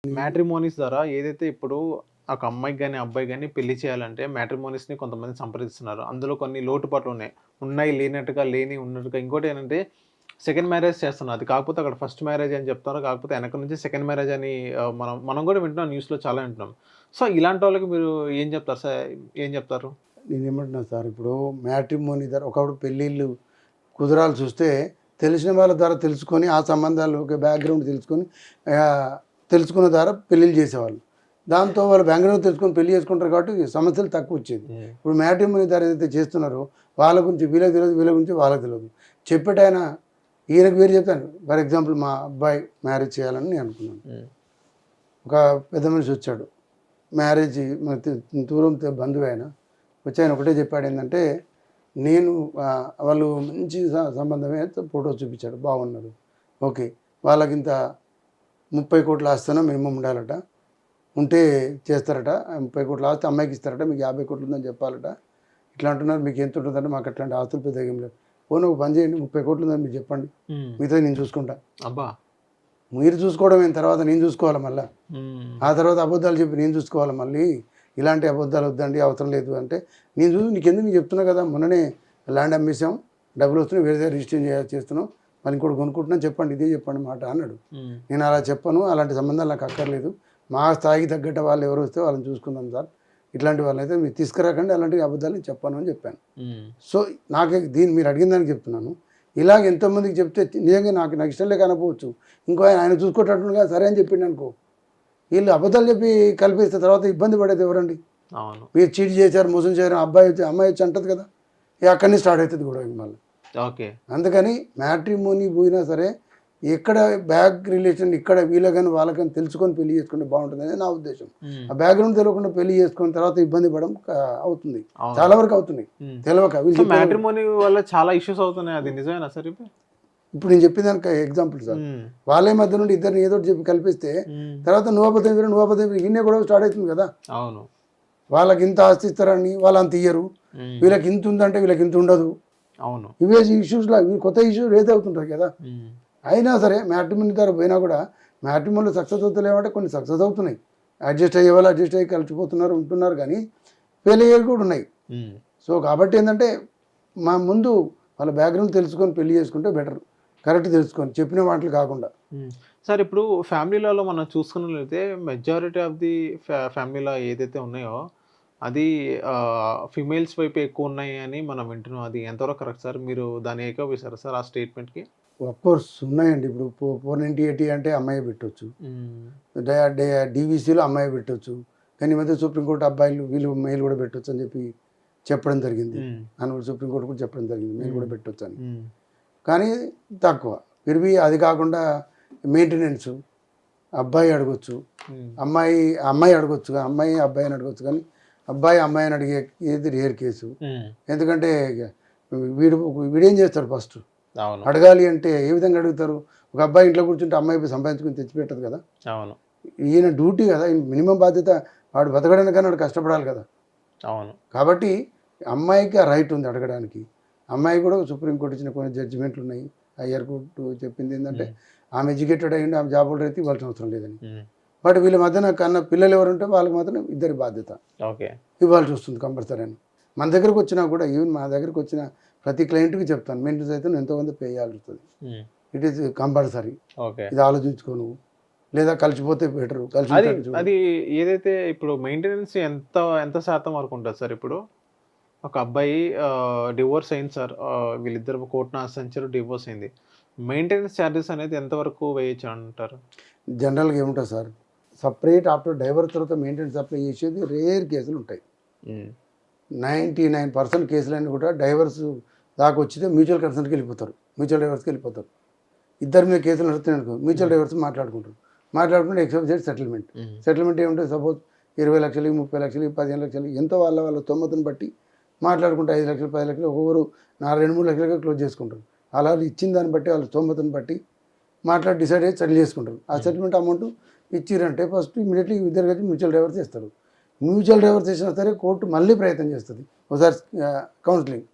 Matrimonies ద్వారా ఏదైతే ఇప్పుడు ఒక అమ్మాయికి గాని, అబ్బాయికి గాని పెళ్లి చేయాలంటే మ్యాట్రిమోనీస్‌ని కొంతమంది సంప్రదిస్తున్నారు. అందులో కొన్ని లోటుపాట్లు ఉన్నాయి. ఉన్నాయి లేనట్టుగా, లేనివి ఉన్నట్టుగా. ఇంకోటేంటంటే సెకండ్ మ్యారేజ్ చేస్తున్నారు. అది కాకపోతే అక్కడ ఫస్ట్ మ్యారేజ్ అని చెప్తారు. కాకపోతే వెనక నుంచి సెకండ్ మ్యారేజ్ అని మనం మనం కూడా వింటున్నాం న్యూస్‌లో చాలా వింటున్నాం. సో, ఇలాంటోళ్ళకి మీరు ఏం చెప్తారు ఏం చెప్తారు? నేనేమంటున్నా సార్, ఇప్పుడు మ్యాట్రిమోనీ ద్వారా ఒకప్పుడు పెళ్ళిళ్ళు కుదరాలు చూస్తే తెలిసిన వాళ్ళ ద్వారా తెలుసుకొని ఆ సంబంధాలు ఒక బ్యాక్గ్రౌండ్ తెలుసుకొని తెలుసుకున్న ద్వారా పెళ్ళిళ్ళు చేసేవాళ్ళు. దాంతో వాళ్ళు బ్యాక్గ్రౌండ్ తెలుసుకొని పెళ్లి చేసుకుంటారు కాబట్టి సమస్యలు తక్కువ వచ్చేది. ఇప్పుడు మ్యాట్రిమోనీ ద్వారా ఏదైతే చేస్తున్నారో వాళ్ళ గురించి వీళ్ళకి తెలియదు, వీళ్ళ గురించి వాళ్ళకి తెలియదు. చెప్పేటాయన ఈయనకు వేరు చెప్తాను. ఫర్ ఎగ్జాంపుల్ మా అబ్బాయి మ్యారేజ్ చేయాలని నేను అనుకున్నాను. ఒక పెద్ద మనిషి వచ్చాడు, మ్యారేజ్ దూరం బంధువు ఆయన వచ్చి ఆయన ఒకటే చెప్పాడు, ఏంటంటే నేను వాళ్ళు మంచి సంబంధమే ఫోటో చూపించాడు, బాగున్నారు, ఓకే వాళ్ళకింత 30 కోట్ల ఆస్తిన మినిమం ఉండాలట, ఉంటే చేస్తారట, 30 కోట్ల ఆస్తి అమ్మాయికి ఇస్తారట, మీకు 50 కోట్లు ఉందని చెప్పాలట, ఇట్లా అంటున్నారు, మీకు ఎంత ఉంటుందంటే మాకు అట్లాంటి ఆస్తులు పెద్ద ఏం లేదు, పోనీ ఒక పని చేయండి, 30 కోట్లు ఉందని మీరు చెప్పండి, మిగతా నేను చూసుకుంటా. అబ్బా, మీరు చూసుకోవడం అయిన తర్వాత నేను చూసుకోవాలి, మళ్ళీ ఆ తర్వాత అబద్ధాలు చెప్పి నేను చూసుకోవాలి, మళ్ళీ ఇలాంటి అబద్ధాలు వద్దండి, అవసరం లేదు అంటే నేను చూసి నీకెందుకు నేను చెప్తున్నా కదా, మొన్ననే ల్యాండ్ అమ్మేసాం, డబ్బులు వస్తున్నాయి, వేరే దగ్గర రిజిస్ట్రేషన్ చేస్తున్నాం, మరి ఇంకోటి కొనుక్కుంటున్నా, చెప్పండి, ఇదే చెప్పండి మాట అన్నాడు. నేను అలా చెప్పను, అలాంటి సంబంధాలు నాకు అక్కర్లేదు, మా స్థాయికి తగ్గట్టు వాళ్ళు ఎవరు వస్తే వాళ్ళని చూసుకుందాం సార్, ఇట్లాంటి వాళ్ళైతే మీరు తీసుకురాకండి, అలాంటి అబద్ధాలు నేను చెప్పాను అని చెప్పాను. సో నాకే మీరు అడిగిన దానికి చెప్తున్నాను, ఇలాగ ఎంతోమందికి చెప్తే నిజంగా నాకు ఇష్టం లేక అనకపోవచ్చు, ఇంకో ఆయన చూసుకుంటున్నట్టుగా సరే అని చెప్పిండు అనుకో, వీళ్ళు అబద్ధాలు చెప్పి కల్పిస్తే తర్వాత ఇబ్బంది పడేది ఎవరండి? మీరు చీట్ చేశారు, మోసం చేశారు, అబ్బాయి వచ్చి అమ్మాయి వచ్చి అంటది కదా, అక్కడి నుంచి స్టార్ట్ అవుతుంది కూడా మళ్ళీ. ఓకే, అందుకని మ్యాట్రిమోనీ పోయినా సరే ఎక్కడ బ్యాక్ రిలేషన్ ఇక్కడ వీళ్ళకని వాళ్ళకని తెలుసుకొని పెళ్లి చేసుకుంటే బాగుంటుంది అనేది నా ఉద్దేశం. ఆ బ్యాక్గ్రౌండ్ తెలియకుండా పెళ్లి చేసుకున్న తర్వాత ఇబ్బంది పడడం అవుతుంది, చాలా వరకు అవుతుంది తెలియక. మ్యాట్రిమోనీ వల్ల చాలా ఇష్యూస్ అవుతున్నాయి, అది నిజమేనా సార్? ఇప్పుడు నేను చెప్పిన దానికి ఎగ్జాంపుల్ సార్, వాళ్ళే మధ్య నుండి ఇద్దరిని ఏదో చెప్పి కల్పిస్తే తర్వాత నువ్వు ఇన్నే కూడా స్టార్ట్ అవుతుంది కదా. అవును, వాళ్ళకి ఇంత ఆస్తి ఇస్తారని వాళ్ళు అంత ఇయ్యరు, వీళ్ళకి ఇంత ఉందంటే వీళ్ళకి ఇంత ఉండదు. అవును, ఇవే ఇష్యూస్ లా కొత్త ఇష్యూస్ రేజ్ అవుతుంటాయి కదా. అయినా సరే మ్యాట్రిమోనీ ద్వారా పోయినా కూడా మ్యాట్రిమోనీలో సక్సెస్ అవుతలేమంటే కొన్ని సక్సెస్ అవుతున్నాయి, అడ్జస్ట్ అయ్యే వాళ్ళు అడ్జస్ట్ అయ్యి కలిసిపోతున్నారు, ఉంటున్నారు, కానీ పెళ్ళి కూడా ఉన్నాయి. సో కాబట్టి ఏంటంటే మా ముందు వాళ్ళ బ్యాక్గ్రౌండ్ తెలుసుకొని పెళ్లి చేసుకుంటే బెటర్, కరెక్ట్ తెలుసుకొని చెప్పిన మాటలు కాకుండా. సార్ ఇప్పుడు ఫ్యామిలీలలో మనం చూసుకున్నట్లయితే మెజారిటీ ఆఫ్ ది ఫ్యామిలీలో ఏదైతే ఉన్నాయో అది ఫిమేల్స్ వైపు ఎక్కువ ఉన్నాయి అని మనం వింటున్నాం, అది ఎంతవరకు కరెక్ట్ సార్? మీరు దాన్ని ఏకీభవిస్తారా సార్ ఆ స్టేట్మెంట్కి? కోర్స్ ఉన్నాయండి. ఇప్పుడు 490 అంటే అమ్మాయి పెట్టవచ్చు, డీవీసీలో అమ్మాయి పెట్టవచ్చు, కానీ ఈ మధ్య సుప్రీంకోర్టు అబ్బాయిలు వీళ్ళు మేలు కూడా పెట్టవచ్చు అని చెప్పి చెప్పడం జరిగింది. అని సుప్రీంకోర్టు కూడా చెప్పడం జరిగింది, మేలు కూడా పెట్టవచ్చు అని. కానీ తక్కువ తిరిగి అది కాకుండా మెయింటెనెన్స్ అబ్బాయి అడగొచ్చు, అమ్మాయి అడగొచ్చు, అబ్బాయిని అడగొచ్చు, కానీ అమ్మాయిని అడిగే ఏది రేర్ కేసు. ఎందుకంటే వీడేం చేస్తాడు, ఫస్ట్ అడగాలి అంటే ఏ విధంగా అడుగుతారు? ఒక అబ్బాయి ఇంట్లో కూర్చుంటే అమ్మాయి సంపాదించుకుని తెచ్చిపెట్టదు కదా. అవును, ఈయన డ్యూటీ కదా, మినిమం బాధ్యత, వాడు బతకడానికి వాడు కష్టపడాలి కదా. అవును, కాబట్టి అమ్మాయికి ఆ రైట్ ఉంది అడగడానికి. అమ్మాయి కూడా సుప్రీంకోర్టు ఇచ్చిన కొన్ని జడ్జిమెంట్లు ఉన్నాయి. హయ్యర్ కోర్టు చెప్పింది ఏంటంటే ఆమె ఎడ్యుకేటెడ్ అయ్యింది, ఆమె జాబ్ హోల్డర్ అయితే ఇవ్వాల్సిన అవసరం లేదని. బట్ వీళ్ళ మధ్యన కన్నా పిల్లలు ఎవరుంటే వాళ్ళకి మాత్రం ఇద్దరి బాధ్యత ఇవ్వాల్సి వస్తుంది కంపల్సరీ అని. మన దగ్గరకు వచ్చినా కూడా, ఈవెన్ మా దగ్గరకు వచ్చిన ప్రతి క్లయింట్కి చెప్తాను, మెయింటెనెన్స్ అయితే నువ్వు ఎంతో కొంత పే చేయాల్సి వస్తుంది, ఇట్ ఈస్ కంపల్సరీ, ఇది ఆలోచించుకో నువ్వు, లేదా కలిసిపోతే బెటరు. అది ఏదైతే ఇప్పుడు మెయింటెనెన్స్ ఎంత శాతం వరకు ఉంటుంది సార్? ఇప్పుడు ఒక అబ్బాయి డివోర్స్ అయింది సార్, వీళ్ళిద్దరు కోర్టును ఆశ్రయించారు, డివోర్స్ అయింది, మెయింటెనెన్స్ ఛార్జెస్ అనేది ఎంతవరకు వేయచ్చు అంటారు? జనరల్గా ఏముంటుంది సార్, సపరేట్ ఆఫ్టర్ డైవర్స్ తర్వాత మెయింటెనెన్స్ అప్లై చేసేది రేర్ కేసులు ఉంటాయి. 99% కేసులన్నీ కూడా డైవర్స్ దాకా వచ్చితే మ్యూచువల్ కన్సెంట్కి వెళ్ళిపోతారు, మ్యూచువల్ డైవర్స్కి వెళ్ళిపోతారు. ఇద్దరి మీద కేసులు నడుస్తున్నాయి అనుకో, మ్యూచువల్ డైవర్స్ మాట్లాడుకుంటే ఎక్సెప్ట్ సెటిల్మెంట్ ఏముంటుంది, సపోజ్ 20 లక్షలు, 30 లక్షలు, 15 లక్షలు, ఎంతో వాళ్ళ తొమ్మతను బట్టి మాట్లాడుకుంటే 5 లక్షలు, 10 లక్షలు, ఒక్కొక్కరు 2-3 లక్షలుగా క్లోజ్ చేసుకుంటారు. అలా ఇచ్చిన దాన్ని బట్టి వాళ్ళ తొమ్మతను బట్టి మాట్లాడి డిసైడ్ అయ్యి సెటిల్ చేసుకుంటారు. ఆ సెటిల్మెంట్ అమౌంట్ ఇచ్చిరంటే ఫస్ట్ ఇమీడియట్లీ ఇద్దరు కలిసి మ్యూచువల్ డైవర్స్ చేస్తారు. మ్యూచువల్ డైవర్స్ చేసినా సరే కోర్టు మళ్ళీ ప్రయత్నం చేస్తుంది, ఒకసారి కౌన్సిలింగ్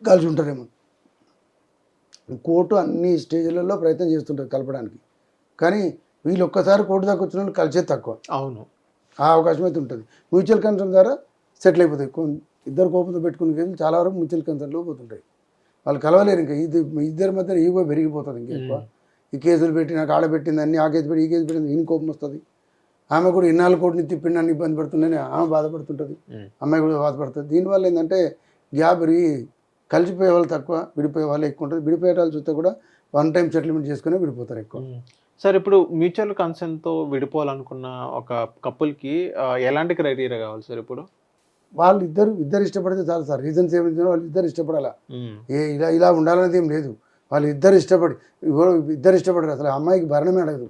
కలిసి ఉంటారేమో. కోర్టు అన్ని స్టేజ్లలో ప్రయత్నం చేస్తుంటుంది కలపడానికి, కానీ వీళ్ళు ఒక్కసారి కోర్టు దాకా వచ్చిన వాళ్ళు కలిసేది తక్కువ, అవును. ఆ అవకాశం అయితే ఉంటుంది. మ్యూచువల్ కన్సర్న్ ద్వారా సెటిల్ అయిపోతాయి. ఇద్దరు కోపంతో పెట్టుకునే కేసులు చాలా వరకు మ్యూచువల్ కన్సర్న్లో పోతుంటాయి. వాళ్ళు కలవలేరు, ఇంకా ఇద్దరి మధ్య ఈగో పెరిగిపోతుంది ఇంకా ఎక్కువ. ఈ కేసులు పెట్టి నాకు ఆడ పెట్టింది అన్ని, ఆ కేసు పెట్టి ఈ కేసు పెట్టింది, ఈయన కోపం వస్తుంది. ఆమె కూడా ఇన్నాళ్ళు కోర్టుని తిప్పిండి నన్ను ఇబ్బంది పడుతుందని ఆమె బాధపడుతుంటుంది, అమ్మాయి కూడా బాధపడుతుంది. దీనివల్ల ఏంటంటే గ్యాప్ పెరిగి కలిసిపోయే వాళ్ళు తక్కువ, విడిపోయే వాళ్ళు ఎక్కువ ఉంటుంది. విడిపోయే వాళ్ళు చూస్తే కూడా వన్ టైం సెటిల్మెంట్ చేసుకుని విడిపోతారు ఎక్కువ. సార్ ఇప్పుడు మ్యూచువల్ కన్సెంట్తో విడిపోవాలనుకున్న ఒక కపుల్కి ఎలాంటి క్రైటీరియా కావాలి సార్? ఇప్పుడు వాళ్ళు ఇద్దరు ఇష్టపడితే చాలు సార్. రీజన్స్ ఏమైనా వాళ్ళు ఇద్దరు ఇష్టపడాలా, ఇలా ఉండాలనేది ఏం లేదు. వాళ్ళు ఇద్దరు ఇష్టపడరు. అసలు అమ్మాయికి భరణమే అడగదు,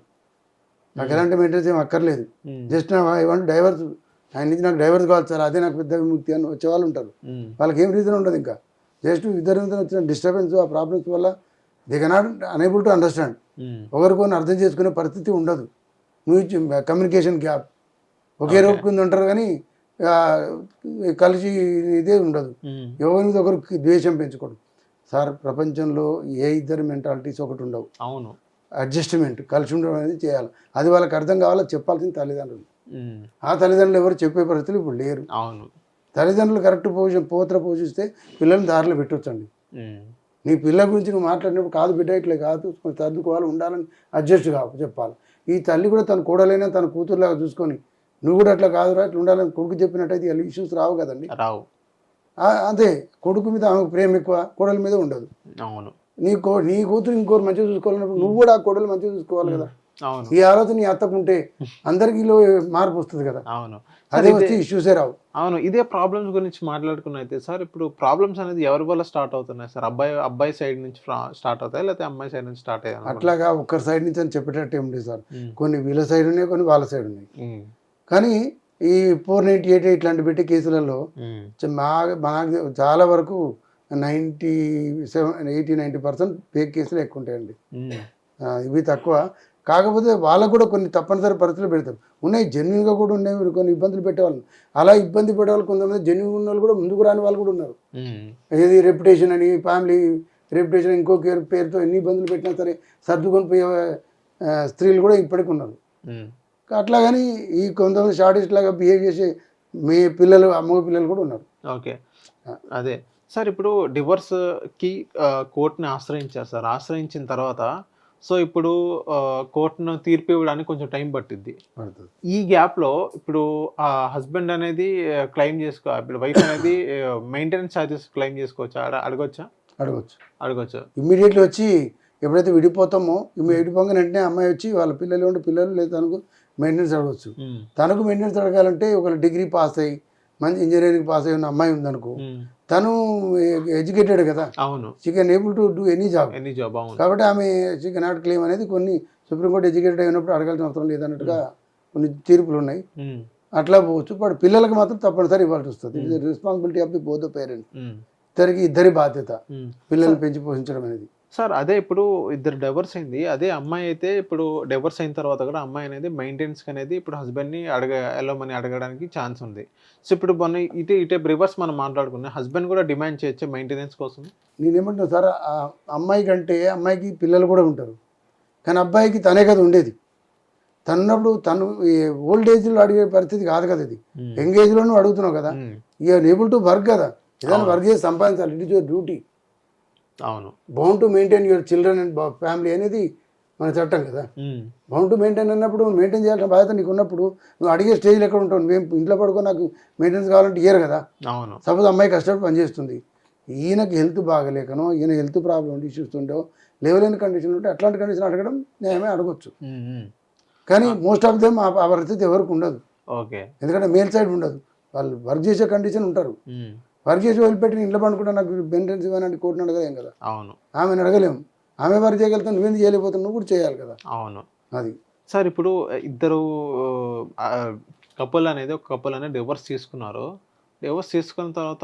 నాకు ఎలాంటి మెయింటెన్స్ ఏం అక్కర్లేదు, జస్ట్ ఐ వాంట్ డైవర్స్, ఆయన నుంచి నాకు డైవర్స్ కావాలి సార్, అదే నాకు పెద్ద విముక్తి అని వచ్చే వాళ్ళు ఉంటారు. వాళ్ళకి ఏం రీజన్ ఉండదు, ఇంకా జస్ట్ ఇద్దరి వచ్చిన డిస్టర్బెన్స్, ఆ ప్రాబ్లమ్స్ వల్ల they cannot unable to understand. ఒకరికొని అర్థం చేసుకునే పరిస్థితి ఉండదు. కమ్యూనికేషన్ గ్యాప్, ఒకే రూపు కింద ఉంటారు కానీ కలిసి ఇదే ఉండదు. ఎవరి మీద ఒకరికి ద్వేషం పెంచుకోవడం సార్. ప్రపంచంలో ఏ ఇద్దరు మెంటాలిటీస్ ఒకటి ఉండవు. అవును, అడ్జస్ట్మెంట్, కలిసి ఉండడం అనేది చేయాలి. అది వాళ్ళకి అర్థం కావాలో చెప్పాల్సిన తల్లిదండ్రులు. ఆ తల్లిదండ్రులు ఎవరు చెప్పే పరిస్థితులు ఇప్పుడు లేరు. అవును, తల్లిదండ్రులు కరెక్ట్ పోషిస్తే పిల్లల్ని దారిలో పెట్టొచ్చండి. నీ పిల్ల గురించి నువ్వు మాట్లాడినప్పుడు కాదు బిడ్డ ఇట్లా కాదు, సర్దుకోవాలి, ఉండాలని అడ్జస్ట్ కావు చెప్పాలి. ఈ తల్లి కూడా తన కూడలైనా తన కూతురులాగా చూసుకొని నువ్వు కూడా అట్లా కాదురా ఇట్లా ఉండాలని కొడుకు చెప్పినట్టయితే ఇలా ఇష్యూస్ రావు కదండి. రావు. అదే కొడుకు మీద ఆమెకు ప్రేమ ఎక్కువ, కోడల మీద ఉండదు. అవును, నీ కూతురు ఇంకోరు మంచిగా చూసుకోవాలన్నప్పుడు నువ్వు కూడా ఆ కోడలు మంచిగా చూసుకోవాలి కదా. అవును, ఈ ఆలోచన నీ అత్తకుంటే అందరికీలో మార్పు వస్తుంది కదా. అవును, అదే వచ్చి ఇష్యూసే రావు. అవును. ఇదే ప్రాబ్లమ్స్ గురించి మాట్లాడుకున్న అయితే సార్, ఇప్పుడు ప్రాబ్లమ్స్ అనేది ఎవరి వల్ల స్టార్ట్ అవుతున్నాయి సార్? అబ్బాయి సైడ్ నుంచి స్టార్ట్ అవుతాయి, లేకపోతే అమ్మాయి సైడ్ నుంచి స్టార్ట్ అయ్యాయి? అట్లాగా ఒక్కరి సైడ్ నుంచి అని చెప్పేటట్టు ఏం లేదు సార్. కొన్ని వీళ్ళ సైడ్ ఉన్నాయి, కొన్ని వాళ్ళ సైడ్ ఉన్నాయి. కానీ ఈ 498 ఇట్లాంటి పెట్టే కేసులలో మనకు చాలా వరకు 90% ఫేక్ కేసులు ఎక్కువ ఉంటాయండి. ఇవి తక్కువ. కాకపోతే వాళ్ళకు కూడా కొన్ని తప్పనిసరి పరిస్థితులు పెడతారు. ఉన్నాయి జెన్యున్గా కూడా ఉన్నాయి, కొన్ని ఇబ్బందులు పెట్టేవాళ్ళు. అలా ఇబ్బంది పెట్టేవాళ్ళు కొంతమంది జెన్యున్ ఉన్న వాళ్ళు కూడా ముందుకు రాని వాళ్ళు కూడా ఉన్నారు. ఏది రెప్యుటేషన్ అని, ఫ్యామిలీ రెప్యుటేషన్ ఇంకో పేరుతో ఎన్ని ఇబ్బందులు పెట్టినా సరే సర్దుకొని పోయే స్త్రీలు కూడా ఇప్పటికి ఉన్నారు. అట్లా కానీ ఈ కొంతమంది షార్టేజ్ లాగా బిహేవ్ చేసే మీ పిల్లలు, అమ్మ పిల్లలు కూడా ఉన్నారు. ఓకే, అదే సార్. ఇప్పుడు డివోర్స్కి కోర్టుని ఆశ్రయించారు సార్. ఆశ్రయించిన తర్వాత సో ఇప్పుడు కోర్టును తీర్పు ఇవ్వడానికి కొంచెం టైం పట్టిద్ది. ఈ గ్యాప్లో ఇప్పుడు ఆ హస్బెండ్ అనేది క్లెయిమ్ ఇప్పుడు వైఫ్ అనేది మెయింటెనెన్స్ ఛార్జెస్ క్లెయిమ్ చేసుకోవచ్చా? అడగొచ్చు. ఇమ్మీడియట్లీ వచ్చి ఎప్పుడైతే విడిపోతామో విడిపోగానే వెంటనే అమ్మాయి వచ్చి వాళ్ళ పిల్లలు లేదా తనకు మెయింటెనెన్స్ అడగవచ్చు. తనకు మెయింటెనెన్స్ అడగాలంటే ఒక డిగ్రీ పాస్ అయ్యి మంచి ఇంజనీరింగ్ పాస్ అయ్యి ఉన్న అమ్మాయి ఉందనుకో, తను ఎడ్యుకేటెడ్ కదా. అవును, she can able to do any job. కాబట్టి ఆమె షీ కెనాట్ క్లెయిమ్ అనేది కొన్ని సుప్రీంకోర్టు ఎడ్యుకేటెడ్ అయినప్పుడు అడగాల్సిన అవసరం లేదన్నట్టుగా కొన్ని తీర్పులు ఉన్నాయి. అట్లా పోవచ్చు. బట్ పిల్లలకు మాత్రం తప్పనిసరి ఇవ్వాల్సి వస్తుంది. It is responsibility of the both the parents. ఇద్దరి బాధ్యత పిల్లల్ని పెంచి పోషించడం అనేది. సార్ అదే ఇప్పుడు ఇద్దరు డైవర్స్ అయింది. అదే అమ్మాయి అయితే ఇప్పుడు డైవర్స్ అయిన తర్వాత కూడా అమ్మాయి అనేది మెయింటెనెన్స్ అనేది ఇప్పుడు హస్బెండ్ని వెళ్ళమని అడగడానికి ఛాన్స్ ఉంది. సో ఇప్పుడు మొన్న ఇటే రివర్స్ మనం మాట్లాడుకున్నాం, హస్బెండ్ కూడా డిమాండ్ చేయొచ్చు మెయింటెనెన్స్ కోసం. నేనేమంటున్నా సార్, అమ్మాయి కంటే అమ్మాయికి పిల్లలు కూడా ఉంటారు, కానీ అబ్బాయికి తనే కదా ఉండేది. తన్నప్పుడు తను ఓల్డ్ ఏజ్లో అడిగే పరిస్థితి కాదు కదా, ఇది యంగ్ ఏజ్లోనూ అడుగుతున్నావు కదా. యూఆర్ ఏబుల్ టు వర్క్ కదా, ఏదైనా వర్క్ చేసి సంపాదించాలి, ఇట్ ఈస్ యువర్ డ్యూటీ. అవును, bound to maintain your children and family అనేది మన చట్టం కదా. బౌండ్ టు మెయింటైన్ అన్నప్పుడు మెయింటైన్ చేయాల్సిన బాధ్యత నీకు ఉన్నప్పుడు నువ్వు అడిగే స్టేజ్లో ఎక్కడ ఉంటావు? మేము ఇంట్లో పడుకో నాకు మెయింటెనెన్స్ కావాలంటే ఇయ్యరు కదా. అవును, సపోజ్ అమ్మాయి కష్టపడి పనిచేస్తుంది, ఈయనకి హెల్త్ బాగలేకనో ఈయన హెల్త్ ప్రాబ్లం ఇష్యూస్ ఉండవు, లేవలేని కండిషన్ ఉంటే అట్లాంటి కండిషన్ అడగడం న్యాయమే, అడగొచ్చు. కానీ మోస్ట్ ఆఫ్ దెమ్ ఆ పరిస్థితి ఎవరికి ఉండదు. ఎందుకంటే మేల్ సైడ్ ఉండదు, వాళ్ళు వర్క్ చేసే కండిషన్ ఉంటారు. వర్క్ చేసి వదిలిపెట్టి ఇంట్లో పండుకుంటా నాకు మెయింటెనెన్స్ ఇవ్వనంటే కోర్టును అడగలేం కదా. అవును, ఆమెను అడగలేము. ఆమె వర్క్ చేయగలుగుతాను, నువ్వేం చేయలేకపోతావు, నువ్వు కూడా చేయాలి కదా. అవును, అది సార్. ఇప్పుడు ఇద్దరు కపుల్ అనేది డివోర్స్ తీసుకున్నారు. డివోర్స్ తీసుకున్న తర్వాత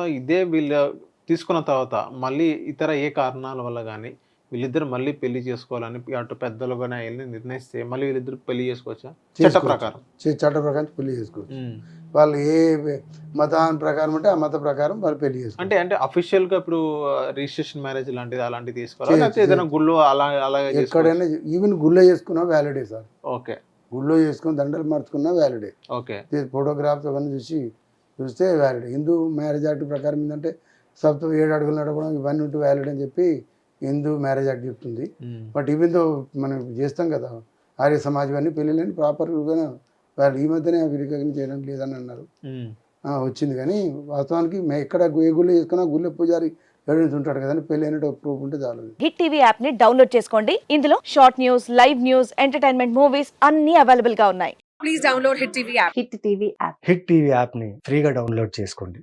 వీళ్ళు తీసుకున్న తర్వాత మళ్ళీ ఇతర ఏ కారణాల వల్ల కానీ వీళ్ళిద్దరు మళ్ళీ పెళ్లి చేసుకోవాలని అటు పెద్దలు కానీ వెళ్ళి నిర్ణయిస్తే మళ్ళీ వీళ్ళిద్దరు పెళ్లి చేసుకోవచ్చా? చట్ట ప్రకారం పెళ్లి చేసుకోవచ్చు. వాళ్ళు ఏ మతాన్ని ప్రకారం అంటే ఆ మత ప్రకారం వాళ్ళు పెళ్లి చేసుకోవచ్చు. అంటే అఫీషియల్ గా ఇప్పుడు రిజిస్ట్రేషన్ మ్యారేజ్ అలాంటివి తీసుకోవాలి, ఏదైనా గుళ్ళు అలా ఎక్కడైనా ఈవెన్ గుళ్ళో చేసుకున్నా వ్యాలిడే సార్. ఓకే. గుళ్ళో చేసుకొని దండలు మార్చుకున్నా వ్యాలిడే. ఓకే. ఫోటోగ్రాఫ్స్ అవన్నీ చూస్తే వ్యాలిడే. హిందూ మ్యారేజ్ యాక్ట్ ప్రకారం ఏంటంటే 7 అడుగులు నడవడం ఇవన్నీ ఉంటూ వ్యాలిడ్ అని చెప్పి హిందూ మ్యారేజ్ యాక్ట్ చెప్తుంది. బట్ ఈవెన్ మనం చేస్తాం కదా ఆర్య సమాజ్ అన్ని పెళ్ళిళ్ళని ప్రాపర్గా వాళ్ళు ఈ మధ్యనే అవి రికగ్నైజ్ చేయడం లేదని అన్నారు. వచ్చింది కానీ వాస్తవానికి ఎక్కడ ఏ గుళ్ళు చేసుకున్నా గుళ్ళో పూజారి ఎవిడెన్స్ ఉంటాడు కదా, పెళ్ళి అయినట్టు ప్రూఫ్ ఉంటే చాలు. హిట్ టీవీ యాప్ ని డౌన్లోడ్ చేసుకోండి. ఇందులో short news, live news, entertainment movies అన్ని అవైలబుల్ గా ఉన్నాయి. Please download hit TV app. Hit TV యాప్ని ఫ్రీగా డౌన్లోడ్ చేసుకోండి.